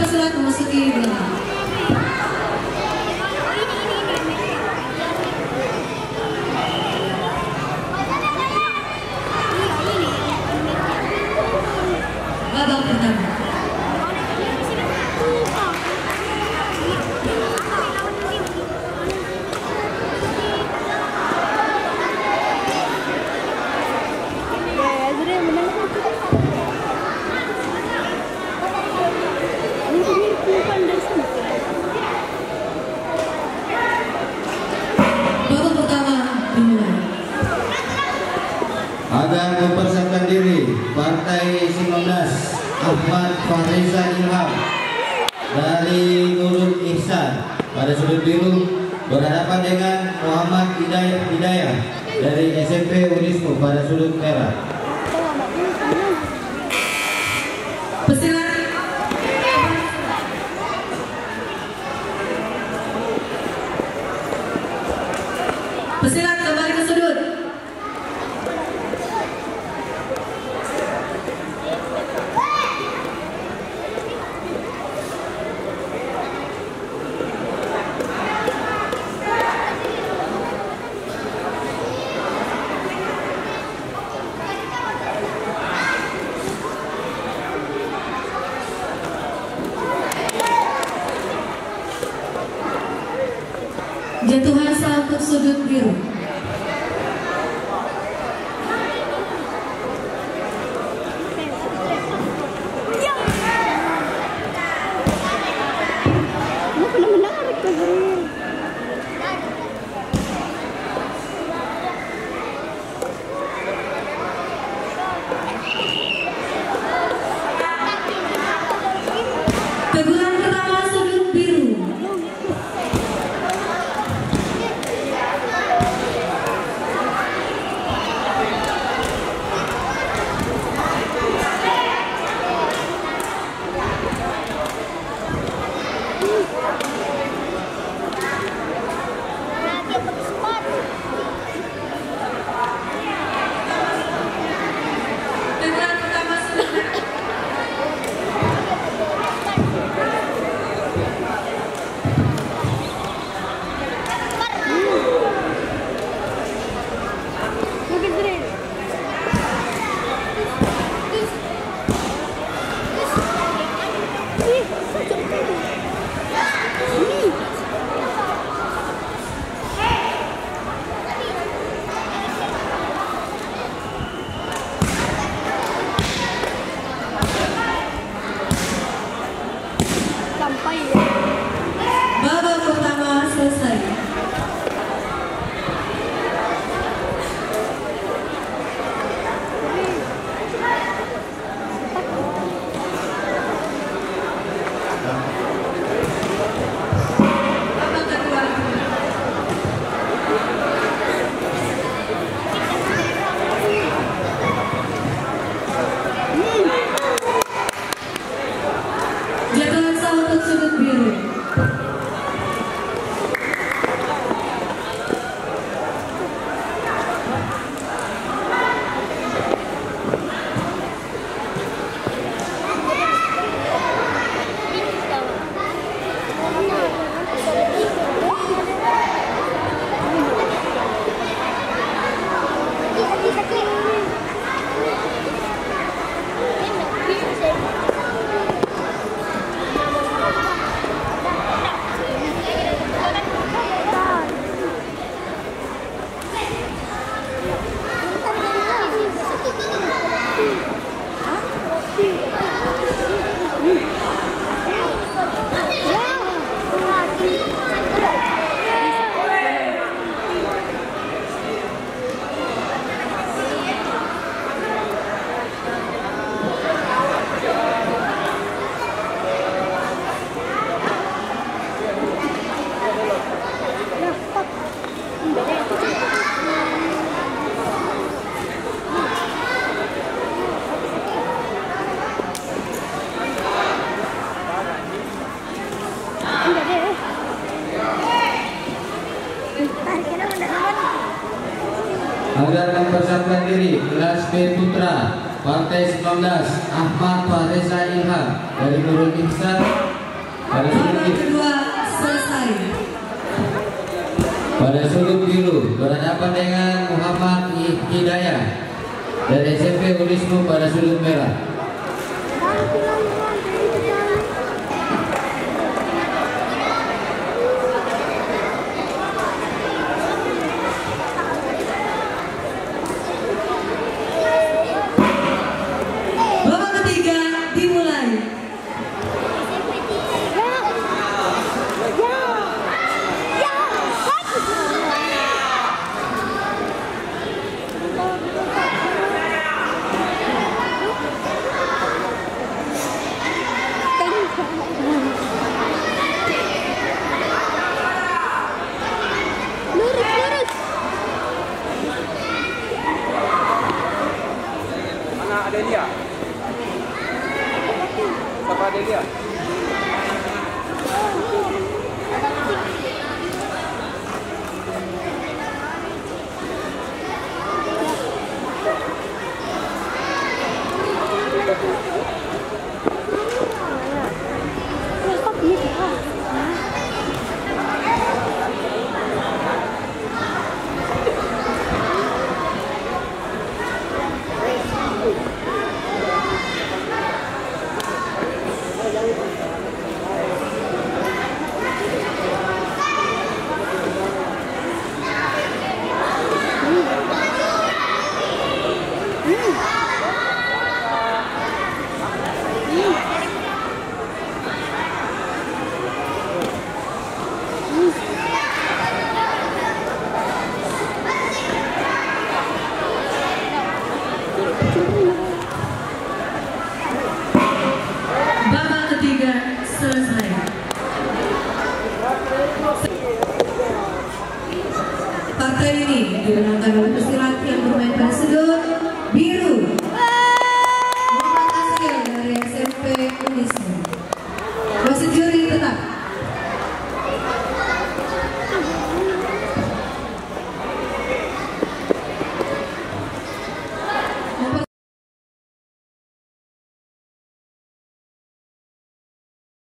dipersilakan memasuki wilayah. Babak pertama. Agar mempersiapkan diri, Partai 19 Ahmad Fahreza Ilham dari Nurul Ihsan pada sudut biru berhadapan dengan Muhammad Hidayah dari SMP Unismu pada sudut merah. Pesilat kembali ke sudut. Jatuhan sal untuk sudut biru. Teguran pertama sudut biru. Teguran pertama sudut biru. Babak pertama selesai. Babak kedua. Jatuhan sal untuk sudut biru. Agar mempersiapkan diri, kelas B Putra Partai 19 Ahmad Fahreza Ilham dari Nurul Ihsan pada sudut Babak kedua selesai. pada sudut biru berhadapan dengan Muhammad Hidayah dari SMP Unismu pada sudut merah. Babak ketiga dimulai. Mana Adelia? Siapa Adelia? Babak ketiga selesai. Partai ini dimenangkan oleh